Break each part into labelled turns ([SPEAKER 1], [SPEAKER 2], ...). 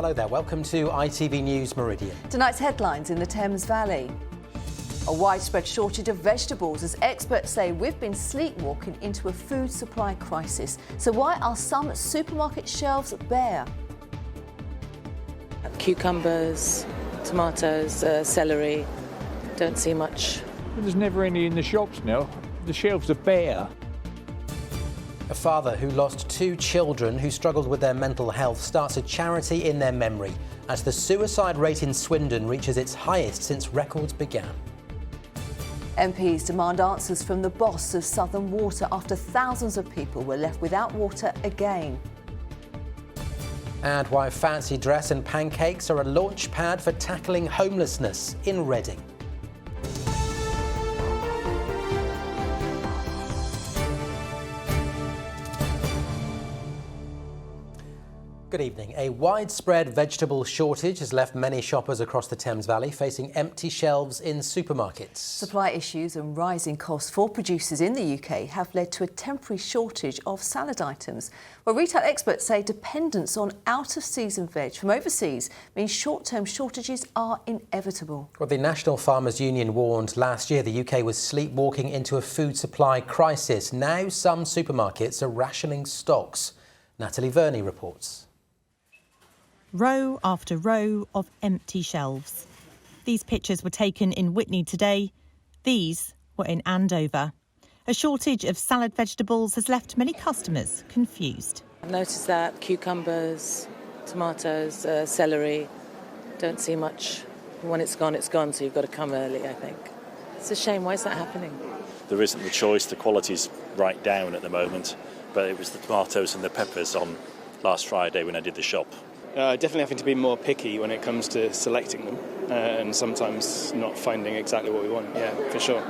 [SPEAKER 1] Hello there, welcome to ITV News Meridian.
[SPEAKER 2] Tonight's headlines in the Thames Valley. A widespread shortage of vegetables as experts say we've been sleepwalking into a food supply crisis. So why are some supermarket shelves bare?
[SPEAKER 3] Cucumbers, tomatoes, celery, don't see much.
[SPEAKER 4] There's never any in the shops now. The shelves are bare.
[SPEAKER 1] A father who lost 2 children who struggled with their mental health starts a charity in their memory as the suicide rate in Swindon reaches its highest since records began.
[SPEAKER 2] MPs demand answers from the boss of Southern Water after thousands of people were left without water again.
[SPEAKER 1] And why fancy dress and pancakes are a launch pad for tackling homelessness in Reading. Good evening. A widespread vegetable shortage has left many shoppers across the Thames Valley facing empty shelves in supermarkets. Supply
[SPEAKER 2] issues and rising costs for producers in the UK have led to a temporary shortage of salad items. Well, retail experts say dependence on out-of-season veg from overseas means short-term shortages are inevitable.
[SPEAKER 1] Well, the National Farmers Union warned last year the UK was sleepwalking into a food supply crisis. Now some supermarkets are rationing stocks. Natalie Verney reports.
[SPEAKER 5] Row after row of empty shelves. These pictures were taken in Witney today. These were in Andover. A shortage of salad vegetables has left many customers confused.
[SPEAKER 3] I've noticed that cucumbers, tomatoes, celery, don't see much. When it's gone, so you've got to come early, I think. It's a shame. Why is that happening?
[SPEAKER 6] There isn't the choice. The quality's right down at the moment, but it was the tomatoes and the peppers on last Friday when I did the shop.
[SPEAKER 7] Definitely having to be more picky when it comes to selecting them and sometimes not finding exactly what we want, yeah, for sure.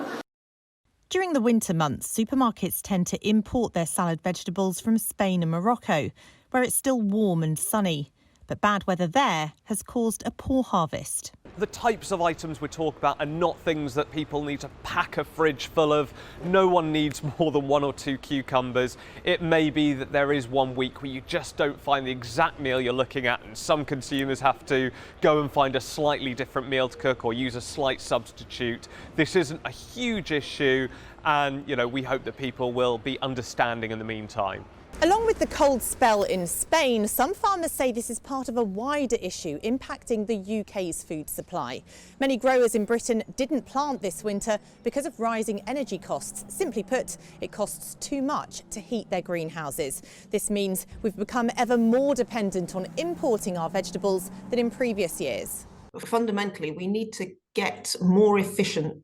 [SPEAKER 5] During the winter months, supermarkets tend to import their salad vegetables from Spain and Morocco, where it's still warm and sunny. But bad weather there has caused a poor harvest.
[SPEAKER 8] The types of items we're talking about are not things that people need to pack a fridge full of. No one needs more than 1 or 2 cucumbers. It may be that there is one week where you just don't find the exact meal you're looking at, and some consumers have to go and find a slightly different meal to cook or use a slight substitute. This isn't a huge issue, and we hope that people will be understanding in the meantime.
[SPEAKER 5] Along with the cold spell in Spain, some farmers say this is part of a wider issue impacting the UK's food supply. Many growers in Britain didn't plant this winter because of rising energy costs. Simply put, it costs too much to heat their greenhouses. This means we've become ever more dependent on importing our vegetables than in previous years.
[SPEAKER 9] Fundamentally, we need to get more efficient,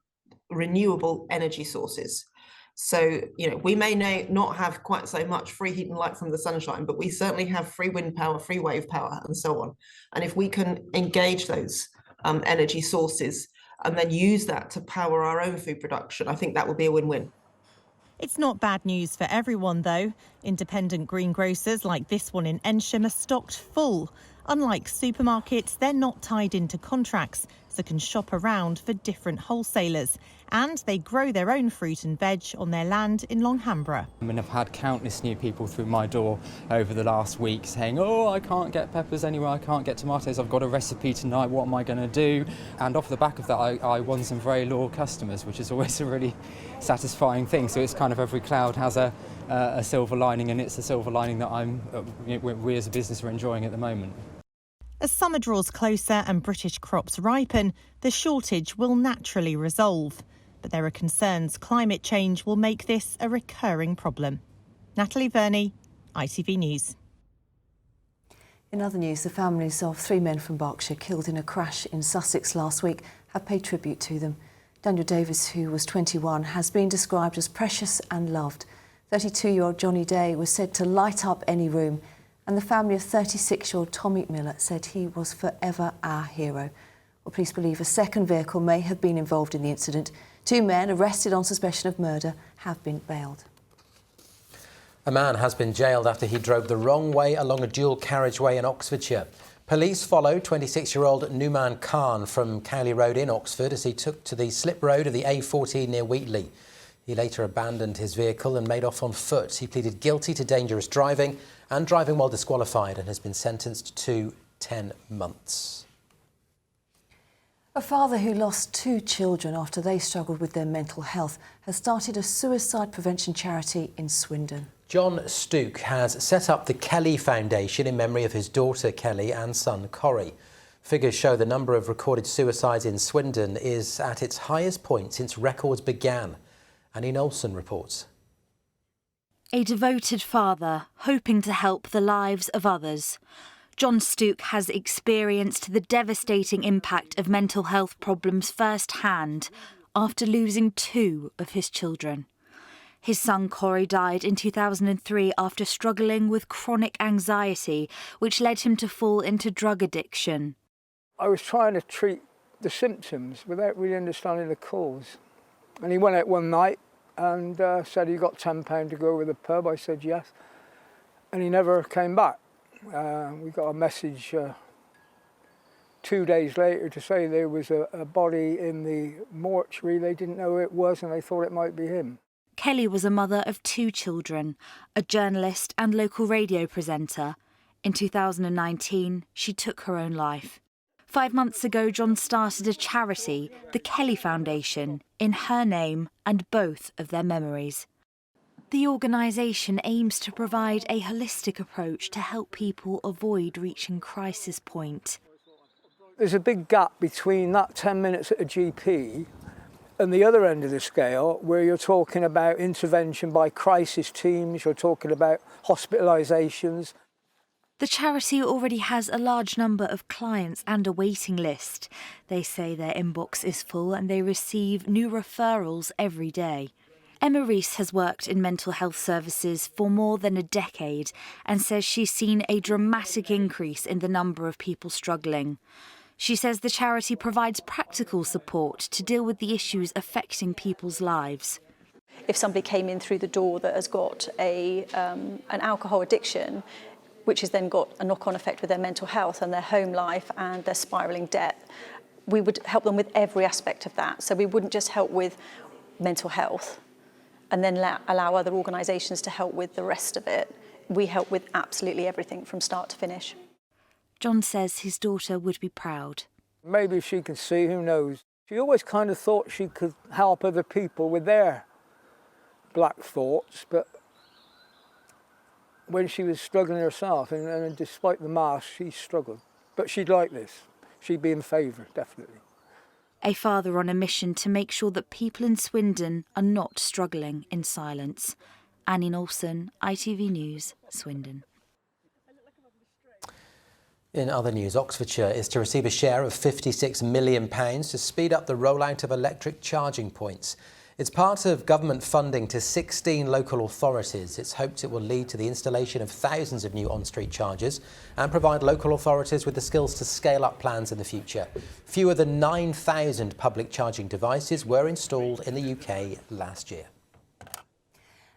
[SPEAKER 9] renewable energy sources. So, we may not have quite so much free heat and light from the sunshine, but we certainly have free wind power, free wave power, and so on. And if we can engage those energy sources and then use that to power our own food production, I think that would be a win-win.
[SPEAKER 5] It's not bad news for everyone, though. Independent greengrocers like this one in Ensham are stocked full. Unlike supermarkets, they're not tied into contracts, so can shop around for different wholesalers. And they grow their own fruit and veg on their land in Longhambra.
[SPEAKER 10] I've had countless new people through my door over the last week saying, oh, I can't get peppers anywhere, I can't get tomatoes, I've got a recipe tonight, what am I going to do? And off the back of that, I won some very loyal customers, which is always a really satisfying thing. So it's kind of every cloud has a silver lining, and it's a silver lining that we as a business are enjoying at the moment.
[SPEAKER 5] As summer draws closer and British crops ripen, the shortage will naturally resolve. But there are concerns climate change will make this a recurring problem. Natalie Verney, ITV News.
[SPEAKER 2] In other news, the families of 3 men from Berkshire killed in a crash in Sussex last week have paid tribute to them. Daniel Davis, who was 21, has been described as precious and loved. 32-year-old Johnny Day was said to light up any room, and the family of 36-year-old Tommy Miller said he was forever our hero. Well, police believe a second vehicle may have been involved in the incident. 2 men arrested on suspicion of murder have been bailed.
[SPEAKER 1] A man has been jailed after he drove the wrong way along a dual carriageway in Oxfordshire. Police followed 26-year-old Numan Khan from Cowley Road in Oxford as he took to the slip road of the A14 near Wheatley. He later abandoned his vehicle and made off on foot. He pleaded guilty to dangerous driving and driving while disqualified and has been sentenced to 10 months.
[SPEAKER 2] A father who lost 2 children after they struggled with their mental health has started a suicide prevention charity in Swindon.
[SPEAKER 1] John Stooke has set up the Kelly Foundation in memory of his daughter Kelly and son Corrie. Figures show the number of recorded suicides in Swindon is at its highest point since records began. Annie Olsen reports.
[SPEAKER 11] A devoted father hoping to help the lives of others. John Stooke has experienced the devastating impact of mental health problems firsthand after losing 2 of his children. His son Corrie died in 2003 after struggling with chronic anxiety, which led him to fall into drug addiction.
[SPEAKER 12] I was trying to treat the symptoms without really understanding the cause. And he went out one night and said he got £10 to go with the pub. I said yes. And he never came back. We got a message 2 days later to say there was a body in the mortuary. They didn't know who it was and they thought it might be him.
[SPEAKER 11] Kelly was a mother of 2 children, a journalist and local radio presenter. In 2019, she took her own life. 5 months ago, John started a charity, the Kelly Foundation, in her name and both of their memories. The organisation aims to provide a holistic approach to help people avoid reaching crisis point.
[SPEAKER 12] There's a big gap between that 10 minutes at a GP and the other end of the scale, where you're talking about intervention by crisis teams, you're talking about hospitalisations.
[SPEAKER 11] The charity already has a large number of clients and a waiting list. They say their inbox is full and they receive new referrals every day. Emma Rees has worked in mental health services for more than a decade and says she's seen a dramatic increase in the number of people struggling. She says the charity provides practical support to deal with the issues affecting people's lives.
[SPEAKER 13] If somebody came in through the door that has got an alcohol addiction, which has then got a knock-on effect with their mental health and their home life and their spiralling debt, we would help them with every aspect of that. So we wouldn't just help with mental health and then allow other organisations to help with the rest of it. We help with absolutely everything from start to finish.
[SPEAKER 11] John says his daughter would be proud.
[SPEAKER 12] Maybe she can see, who knows. She always kind of thought she could help other people with their black thoughts, but when she was struggling herself, and despite the mask, she struggled. But she'd like this. She'd be in favour, definitely.
[SPEAKER 11] A father on a mission to make sure that people in Swindon are not struggling in silence. Annie Olsen, ITV News, Swindon.
[SPEAKER 1] In other news, Oxfordshire is to receive a share of £56 million to speed up the rollout of electric charging points. It's part of government funding to 16 local authorities. It's hoped it will lead to the installation of thousands of new on-street chargers and provide local authorities with the skills to scale up plans in the future. Fewer than 9,000 public charging devices were installed in the UK last year.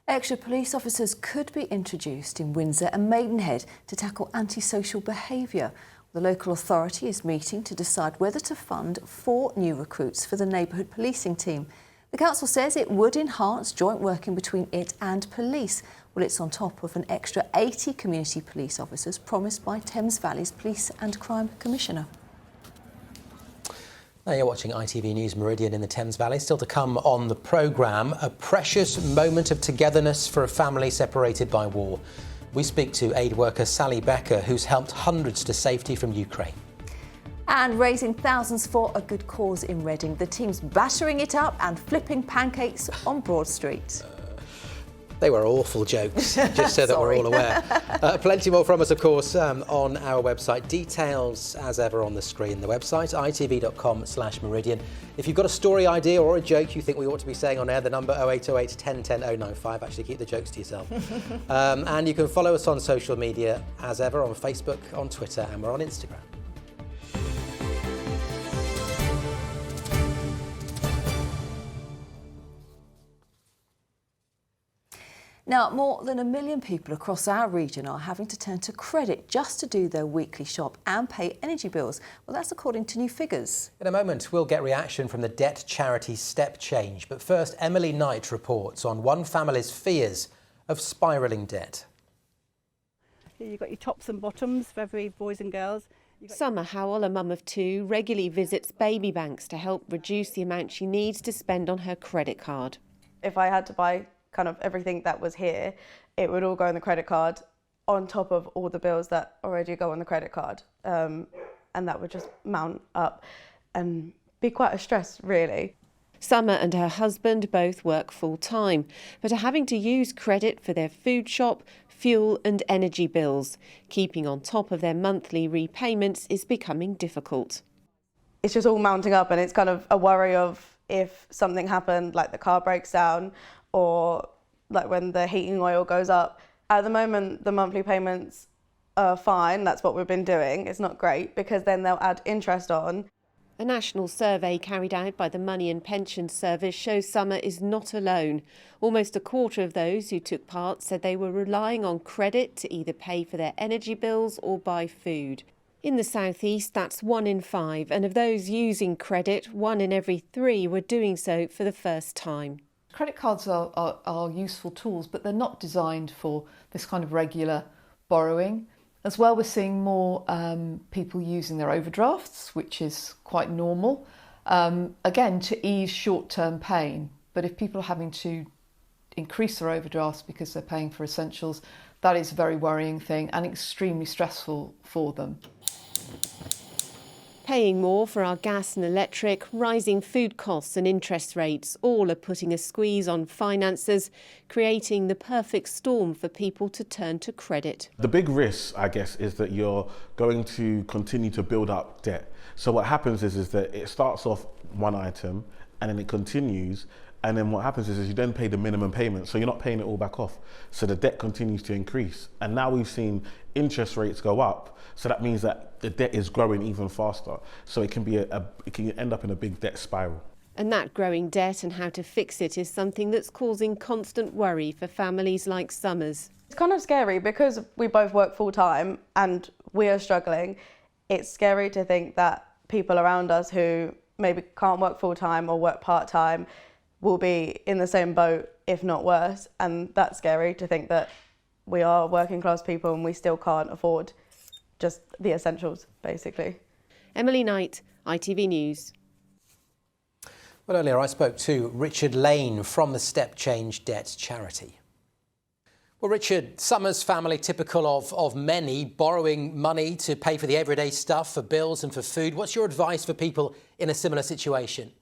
[SPEAKER 2] Extra police officers could be introduced in Windsor and Maidenhead to tackle antisocial behaviour. The local authority is meeting to decide whether to fund 4 new recruits for the neighbourhood policing team. The council says it would enhance joint working between it and police. Well, it's on top of an extra 80 community police officers promised by Thames Valley's Police and Crime Commissioner.
[SPEAKER 1] Now you're watching ITV News Meridian in the Thames Valley. Still to come on the programme, a precious moment of togetherness for a family separated by war. We speak to aid worker Sally Becker, who's helped hundreds to safety from Ukraine.
[SPEAKER 2] And raising thousands for a good cause in Reading. The team's battering it up and flipping pancakes on Broad Street.
[SPEAKER 1] They were awful jokes, just so that we're all aware. Plenty more from us, of course, on our website. Details, as ever, on the screen. The website, itv.com/Meridian. If you've got a story idea or a joke you think we ought to be saying on air, the number 0808 1010 095. Actually, keep the jokes to yourself. And you can follow us on social media, as ever, on Facebook, on Twitter, and we're on Instagram.
[SPEAKER 2] Now, more than 1 million people across our region are having to turn to credit just to do their weekly shop and pay energy bills. Well, that's according to new figures.
[SPEAKER 1] In a moment, we'll get reaction from the debt charity Step Change. But first, Emily Knight reports on one family's fears of spiralling debt.
[SPEAKER 14] Here you've got your tops and bottoms for every boys and girls. Summer Howell, a mum of two, regularly visits baby banks to help reduce the amount she needs to spend on her credit card.
[SPEAKER 15] If I had to buy kind of everything that was here, it would all go on the credit card on top of all the bills that already go on the credit card. And that would just mount up and be quite a stress, really.
[SPEAKER 14] Summer and her husband both work full-time, but are having to use credit for their food shop, fuel and energy bills. Keeping on top of their monthly repayments is becoming difficult.
[SPEAKER 15] It's just all mounting up, and it's kind of a worry of if something happened, like the car breaks down or like when the heating oil goes up. At the moment, the monthly payments are fine. That's what we've been doing. It's not great because then they'll add interest on.
[SPEAKER 14] A national survey carried out by the Money and Pensions Service shows Summer is not alone. Almost a quarter of those who took part said they were relying on credit to either pay for their energy bills or buy food. In the South East, that's 1 in 5, and of those using credit, 1 in every 3 were doing so for the first time.
[SPEAKER 16] Credit cards are useful tools, but they're not designed for this kind of regular borrowing. As well, we're seeing more people using their overdrafts, which is quite normal, again, to ease short-term pain. But if people are having to increase their overdrafts because they're paying for essentials, that is a very worrying thing and extremely stressful for them.
[SPEAKER 14] Paying more for our gas and electric, rising food costs and interest rates, all are putting a squeeze on finances, creating the perfect storm for people to turn to credit.
[SPEAKER 17] The big risk, I guess, is that you're going to continue to build up debt. So what happens is that it starts off one item and then it continues, and then what happens is you then pay the minimum payment, so you're not paying it all back off. So the debt continues to increase. And now we've seen interest rates go up, so that means that the debt is growing even faster. So it can be it can end up in a big debt spiral.
[SPEAKER 14] And that growing debt and how to fix it is something that's causing constant worry for families like Summer's.
[SPEAKER 15] It's kind of scary because we both work full time and we are struggling. It's scary to think that people around us who maybe can't work full time or work part time will be in the same boat, if not worse. And that's scary to think that we are working class people and we still can't afford just the essentials, basically.
[SPEAKER 14] Emily Knight, ITV News.
[SPEAKER 1] Well, earlier I spoke to Richard Lane from the Step Change Debt charity. Well, Richard, Summer's family typical of many, borrowing money to pay for the everyday stuff, for bills and for food. What's your advice for people in a similar situation?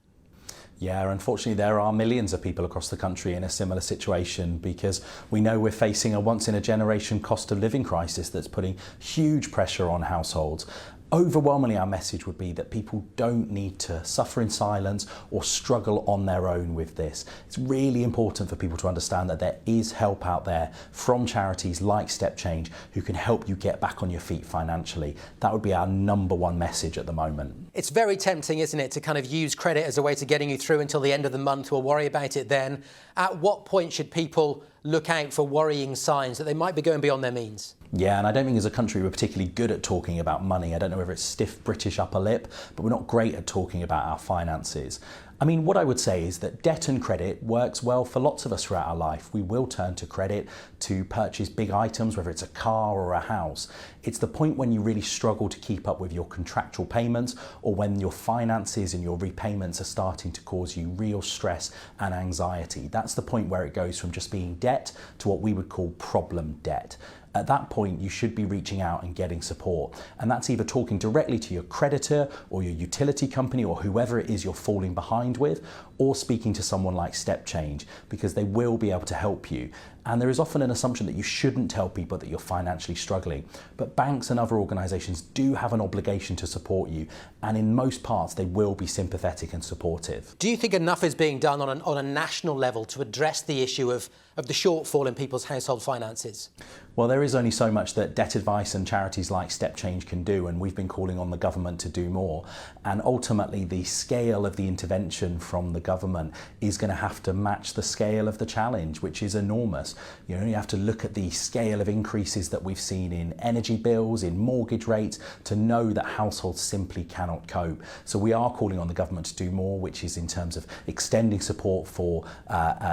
[SPEAKER 18] Yeah, unfortunately, there are millions of people across the country in a similar situation because we know we're facing a once-in-a-generation cost of living crisis that's putting huge pressure on households. Overwhelmingly, our message would be that people don't need to suffer in silence or struggle on their own with this. It's really important for people to understand that there is help out there from charities like Step Change who can help you get back on your feet financially. That would be our #1 message at the moment.
[SPEAKER 1] It's very tempting, isn't it, to kind of use credit as a way to getting you through until the end of the month. We'll worry about it then. At what point should people look out for worrying signs that they might be going beyond their means?
[SPEAKER 18] Yeah, and I don't think as a country we're particularly good at talking about money. I don't know whether it's stiff British upper lip, but we're not great at talking about our finances. I mean, what I would say is that debt and credit works well for lots of us throughout our life. We will turn to credit to purchase big items, whether it's a car or a house. It's the point when you really struggle to keep up with your contractual payments or when your finances and your repayments are starting to cause you real stress and anxiety. That's the point where it goes from just being debt to what we would call problem debt. At that point, you should be reaching out and getting support. And that's either talking directly to your creditor or your utility company or whoever it is you're falling behind with, or speaking to someone like Step Change, because they will be able to help you. And there is often an assumption that you shouldn't tell people that you're financially struggling. But banks and other organisations do have an obligation to support you. And in most parts, they will be sympathetic and supportive.
[SPEAKER 1] Do you think enough is being done on a national level to address the issue of the shortfall in people's household finances?
[SPEAKER 18] Well, there is only so much that debt advice and charities like Step Change can do, and we've been calling on the government to do more. And ultimately, the scale of the intervention from the government is going to have to match the scale of the challenge, which is enormous. Christmas. You only have to look at the scale of increases that we've seen in energy bills, in mortgage rates, to know that households simply cannot cope. So we are calling on the government to do more, which is in terms of extending support for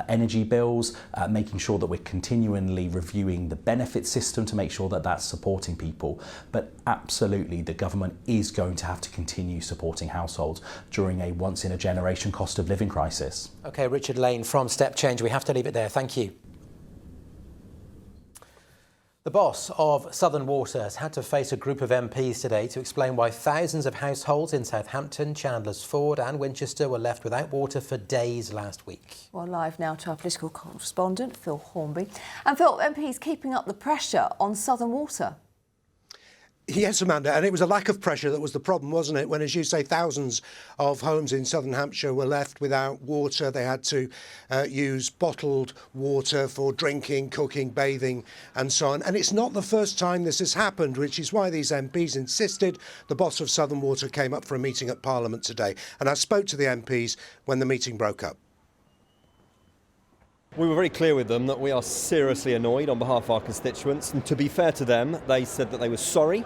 [SPEAKER 18] energy bills, making sure that we're continually reviewing the benefit system to make sure that that's supporting people. But absolutely, the government is going to have to continue supporting households during a once-in-a-generation cost of living crisis.
[SPEAKER 1] OK, Richard Lane from Step Change. We have to leave it there. Thank you. The boss of Southern Water has had to face a group of MPs today to explain why thousands of households in Southampton, Chandler's Ford and Winchester were left without water for days last week.
[SPEAKER 2] Well, live now to our political correspondent, Phil Hornby. And Phil, MPs keeping up the pressure on Southern Water.
[SPEAKER 19] Yes, Amanda, and it was a lack of pressure that was the problem, wasn't it? When, as you say, thousands of homes in southern Hampshire were left without water. They had to use bottled water for drinking, cooking, bathing and so on. And it's not the first time this has happened, which is why these MPs insisted. The boss of Southern Water came up for a meeting at Parliament today. And I spoke to the MPs when the meeting broke up.
[SPEAKER 20] We were very clear with them that we are seriously annoyed on behalf of our constituents, and to be fair to them, they said that they were sorry,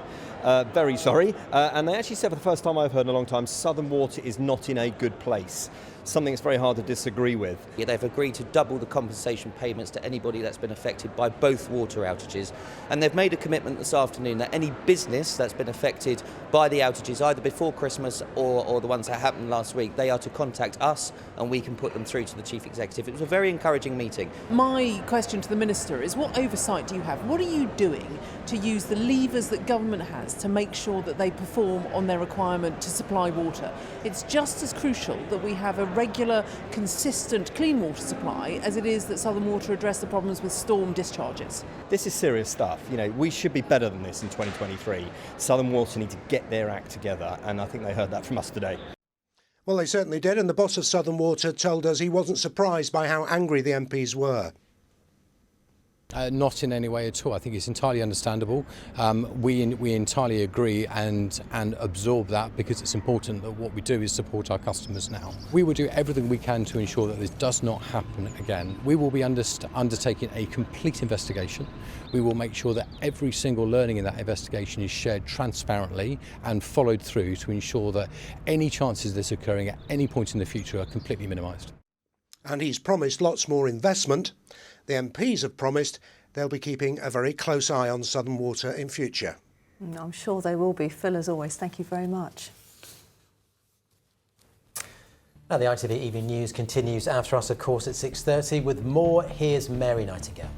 [SPEAKER 20] very sorry, and they actually said for the first time I've heard in a long time, Southern Water is not in a good place. Something that's very hard to disagree with.
[SPEAKER 21] Yeah, they've agreed to double the compensation payments to anybody that's been affected by both water outages, and they've made a commitment this afternoon that any business that's been affected by the outages, either before Christmas or the ones that happened last week, they are to contact us and we can put them through to the Chief Executive. It was a very encouraging meeting.
[SPEAKER 22] My question to the Minister is, what oversight do you have? What are you doing to use the levers that government has to make sure that they perform on their requirement to supply water? It's just as crucial that we have a regular, consistent clean water supply as it is that Southern Water address the problems with storm discharges.
[SPEAKER 20] This is serious stuff. You know, we should be better than this in 2023. Southern Water need to get their act together, and I think they heard that from us today.
[SPEAKER 19] Well, they certainly did, and the boss of Southern Water told us he wasn't surprised by how angry the MPs were.
[SPEAKER 23] Not in any way at all. I think it's entirely understandable. We entirely agree and absorb that, because it's important that what we do is support our customers now. We will do everything we can to ensure that this does not happen again. We will be undertaking a complete investigation. We will make sure that every single learning in that investigation is shared transparently and followed through to ensure that any chances of this occurring at any point in the future are completely minimised.
[SPEAKER 19] And he's promised lots more investment. The MPs have promised they'll be keeping a very close eye on Southern Water in future.
[SPEAKER 2] I'm sure they will be. Phil, as always, thank you very much.
[SPEAKER 1] Now the ITV Evening News continues after us, of course, at 6:30 with more. Here's Mary Nightingale.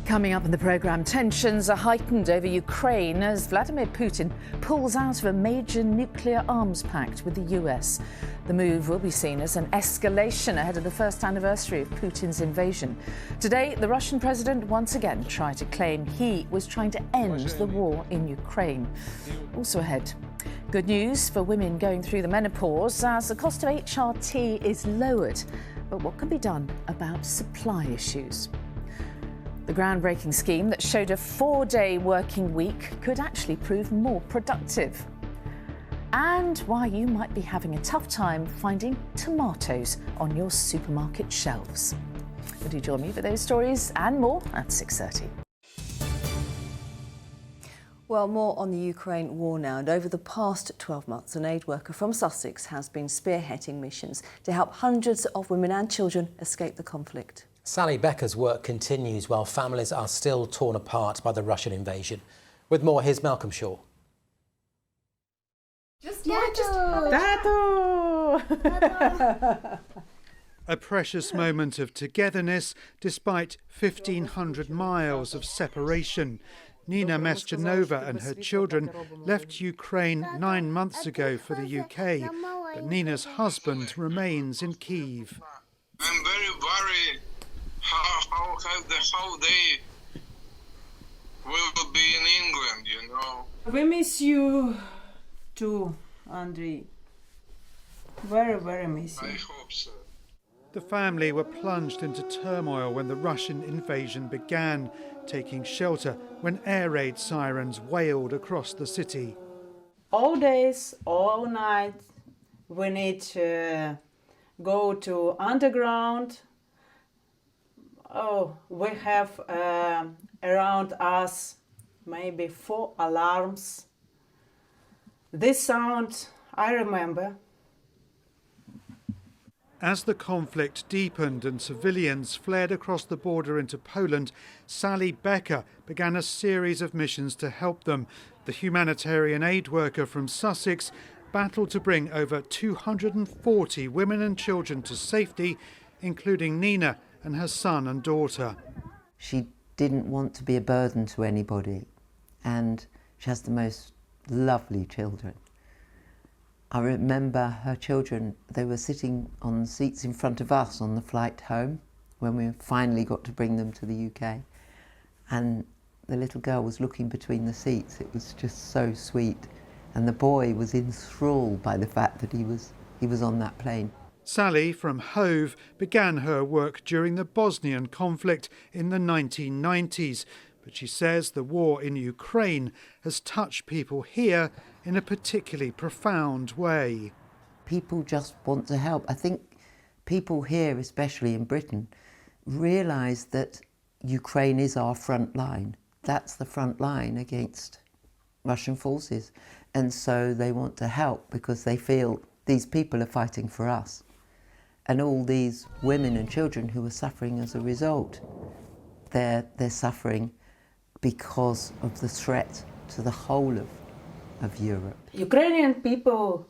[SPEAKER 24] Coming up in the programme, tensions are heightened over Ukraine as Vladimir Putin pulls out of a major nuclear arms pact with the US. The move will be seen as an escalation ahead of the first anniversary of Putin's invasion. Today, the Russian president once again tried to claim he was trying to end the war in Ukraine. Also ahead, good news for women going through the menopause as the cost of HRT is lowered. But what can be done about supply issues? The groundbreaking scheme that showed a 4-day working week could actually prove more productive. And why you might be having a tough time finding tomatoes on your supermarket shelves. Would you join me for those stories and more at 6:30?
[SPEAKER 2] Well, more on the Ukraine war now. And over the past 12 months, an aid worker from Sussex has been spearheading missions to help hundreds of women and children escape the conflict.
[SPEAKER 1] Sally Becker's work continues while families are still torn apart by the Russian invasion. With more, here's Malcolm Shaw.
[SPEAKER 25] A precious moment of togetherness despite 1,500 miles of separation. Nina Mesjanova and her children left Ukraine 9 months ago for the UK, but Nina's husband remains in Kyiv.
[SPEAKER 26] I'm very worried how they will be in England, you know.
[SPEAKER 27] We miss you too, Andrei. Very, very miss you.
[SPEAKER 26] I hope so.
[SPEAKER 25] The family were plunged into turmoil when the Russian invasion began, taking shelter when air raid sirens wailed across the city.
[SPEAKER 27] All days, all night, we need to go to underground, we have around us maybe 4 alarms. This sound I remember.
[SPEAKER 25] As the conflict deepened and civilians fled across the border into Poland, Sally Becker began a series of missions to help them. The humanitarian aid worker from Sussex battled to bring over 240 women and children to safety, including Nina and her son and daughter.
[SPEAKER 3] She didn't want to be a burden to anybody, and she has the most lovely children. I remember her children, they were sitting on seats in front of us on the flight home when we finally got to bring them to the UK. And the little girl was looking between the seats. It was just so sweet. And the boy was enthralled by the fact that he was on that plane.
[SPEAKER 25] Sally from Hove began her work during the Bosnian conflict in the 1990s. But she says the war in Ukraine has touched people here in a particularly profound way.
[SPEAKER 3] People just want to help. I think people here, especially in Britain, realise that Ukraine is our front line. That's the front line against Russian forces. And so they want to help because they feel these people are fighting for us. And all these women and children who are suffering as a result, they're suffering because of the threat to the whole of Europe.
[SPEAKER 27] Ukrainian people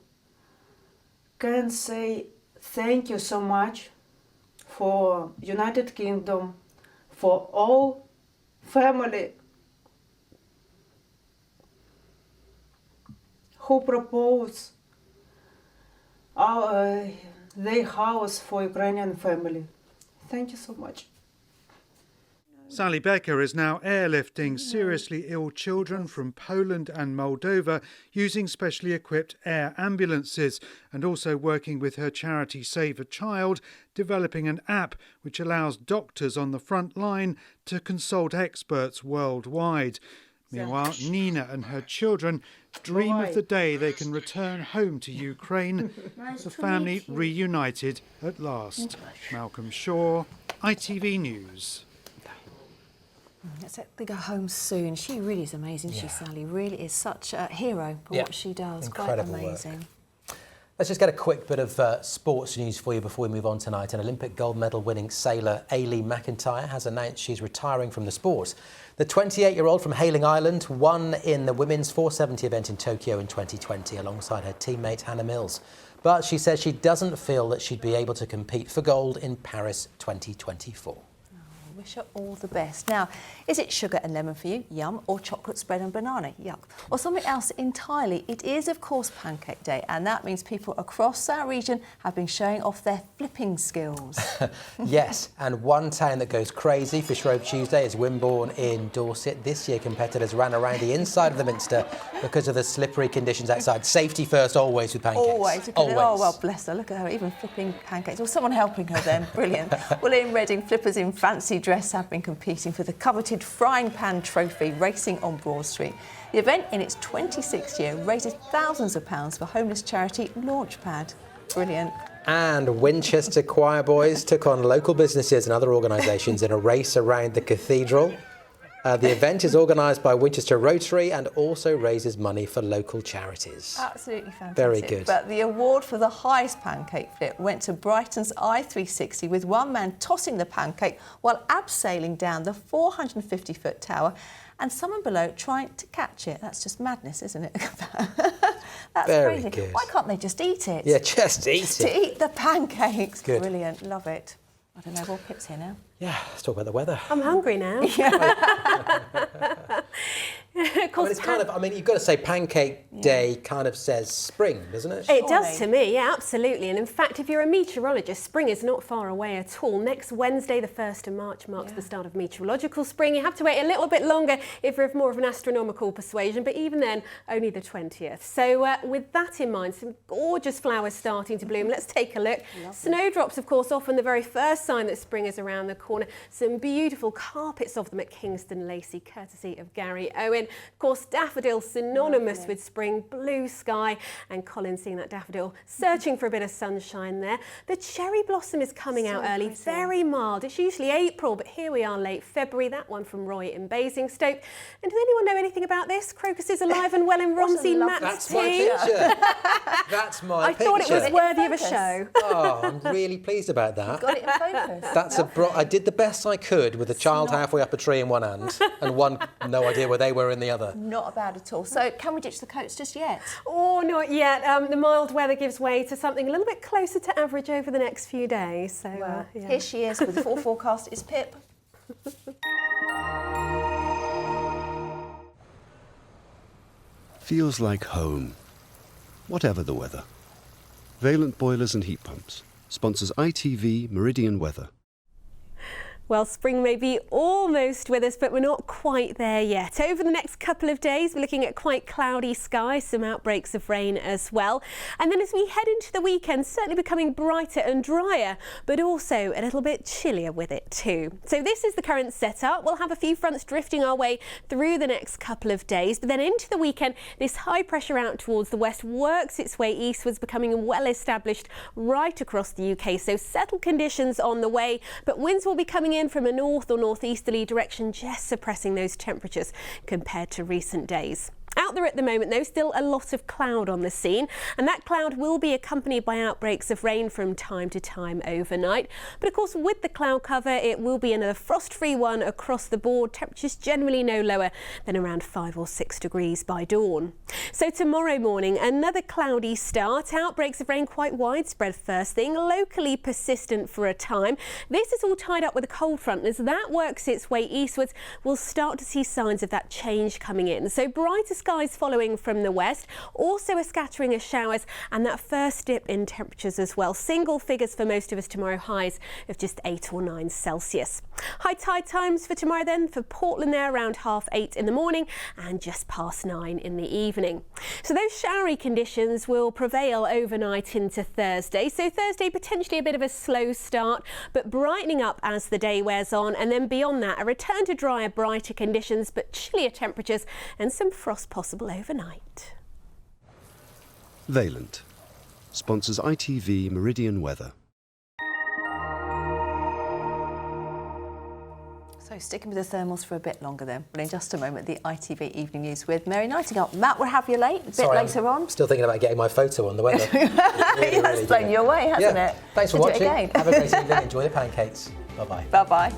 [SPEAKER 27] can say thank you so much for United Kingdom, for all family who propose their house for Ukrainian family. Thank you so much.
[SPEAKER 25] Sally Becker is now airlifting seriously ill children from Poland and Moldova using specially equipped air ambulances, and also working with her charity Save a Child, developing an app which allows doctors on the front line to consult experts worldwide. Meanwhile, Nina and her children dream of the day they can return home to Ukraine, the family reunited at last. Malcolm Shaw, ITV News.
[SPEAKER 2] Let's let them go home soon. She really is amazing, she, Sally. Really is such a hero for what she does.
[SPEAKER 1] Incredible
[SPEAKER 2] Quite amazing.
[SPEAKER 1] Work. Let's just get a quick bit of sports news for you before we move on tonight. An Olympic gold medal winning sailor Ailey McIntyre has announced she's retiring from the sport. The 28-year-old from Hailing Island won in the women's 470 event in Tokyo in 2020 alongside her teammate Hannah Mills. But she says she doesn't feel that she'd be able to compete for gold in Paris 2024.
[SPEAKER 2] Wish her all the best. Now, is it sugar and lemon for you? Yum. Or chocolate spread and banana? Yuck. Or something else entirely? It is, of course, Pancake Day, and that means people across our region have been showing off their flipping skills.
[SPEAKER 1] Yes, and one town that goes crazy for Shrove Tuesday is Wimborne in Dorset. This year, competitors ran around the inside of the Minster because of the slippery conditions outside. Safety first, always with pancakes.
[SPEAKER 2] Always.
[SPEAKER 1] Always.
[SPEAKER 2] Oh, well, bless her. Look at her, even flipping pancakes. Or someone helping her then. Brilliant. Well, in Reading, flippers in fancy dress have been competing for the coveted frying pan trophy racing on Broad Street. The event, in its 26th year, raises thousands of pounds for homeless charity Launchpad. Brilliant.
[SPEAKER 1] And Winchester choir boys took on local businesses and other organisations in a race around the cathedral. The event is organised by Winchester Rotary and also raises money for local charities.
[SPEAKER 2] Absolutely fantastic.
[SPEAKER 1] Very good.
[SPEAKER 2] But the award for the highest pancake flip went to Brighton's I360, with one man tossing the pancake while abseiling down the 450-foot tower and someone below trying to catch it. That's just madness, isn't it? That's
[SPEAKER 1] Very
[SPEAKER 2] crazy.
[SPEAKER 1] good.
[SPEAKER 2] Why can't they just eat it?
[SPEAKER 1] Yeah, just eat
[SPEAKER 2] Just
[SPEAKER 1] it.
[SPEAKER 2] to eat the pancakes.
[SPEAKER 1] Good.
[SPEAKER 2] Brilliant. Love it. I don't know, well, Pip's here now.
[SPEAKER 1] Yeah, let's talk about the weather.
[SPEAKER 4] I'm hungry now.
[SPEAKER 1] It's kind of, you've got to say Pancake Day kind of says spring, doesn't it?
[SPEAKER 4] It does to me, yeah, absolutely. And in fact, if you're a meteorologist, spring is not far away at all. Next Wednesday, the 1st of March, marks the start of meteorological spring. You have to wait a little bit longer if you're of more of an astronomical persuasion, but even then, only the 20th. So with that in mind, some gorgeous flowers starting to bloom. Let's take a look. Lovely. Snowdrops, of course, often the very first sign that spring is around the corner. Some beautiful carpets of them at Kingston Lacey, courtesy of Gary Owen. Of course, daffodils synonymous with spring. spring, blue sky, and Colin seeing that daffodil, searching for a bit of sunshine there. The cherry blossom is coming out early, very mild. It's usually April, but here we are late February. That one from Roy in Basingstoke. And does anyone know anything about this? Crocuses alive and well in Romsey Matt's tea.
[SPEAKER 1] That's my picture.
[SPEAKER 4] I thought it was worthy of a show.
[SPEAKER 1] Oh, I'm really pleased about that.
[SPEAKER 2] Got it in focus.
[SPEAKER 1] That's I did the best I could with a child halfway up a tree in one hand and one no idea where they were in the other.
[SPEAKER 2] Not bad at all. So can we ditch the coats just yet?
[SPEAKER 4] Oh, not yet. The mild weather gives way to something a little bit closer to average over the next few days. So yeah.
[SPEAKER 2] Here she is with the full forecast. It's Pip.
[SPEAKER 5] Feels like home, whatever the weather. Valent Boilers and Heat Pumps sponsors ITV Meridian Weather.
[SPEAKER 4] Well, spring may be almost with us, but we're not quite there yet. Over the next couple of days, we're looking at quite cloudy skies, some outbreaks of rain as well. And then as we head into the weekend, certainly becoming brighter and drier, but also a little bit chillier with it too. So this is the current setup. We'll have a few fronts drifting our way through the next couple of days, but then into the weekend, this high pressure out towards the west works its way eastwards, becoming well established right across the UK. So settled conditions on the way, but winds will be coming in from a north or northeasterly direction, just suppressing those temperatures compared to recent days. Out there at the moment, though, still a lot of cloud on the scene, and that cloud will be accompanied by outbreaks of rain from time to time overnight. But of course, with the cloud cover, it will be another frost-free one across the board. Temperatures generally no lower than around 5 or 6 degrees by dawn. So tomorrow morning, another cloudy start. Outbreaks of rain quite widespread first thing, locally persistent for a time. This is all tied up with a cold front. As that works its way eastwards, we'll start to see signs of that change coming in. So brighter skies following from the west, also a scattering of showers and that first dip in temperatures as well. Single figures for most of us tomorrow, highs of just 8 or 9 Celsius. High tide times for tomorrow then, for Portland there around 8:30 in the morning and just past 9 in the evening. So those showery conditions will prevail overnight into Thursday. So Thursday potentially a bit of a slow start, but brightening up as the day wears on, and then beyond that a return to drier, brighter conditions but chillier temperatures and some frost possible overnight.
[SPEAKER 5] Valent sponsors ITV Meridian Weather.
[SPEAKER 2] So sticking with the thermals for a bit longer then. Well, in just a moment, the ITV Evening News with Mary Nightingale. Matt, we'll have you late, a bit later on.
[SPEAKER 1] Still thinking about getting my photo on the weather.
[SPEAKER 2] That's blown you away, hasn't it?
[SPEAKER 1] Thanks for watching. Have a great evening. Enjoy the pancakes. Bye-bye.
[SPEAKER 2] Bye-bye.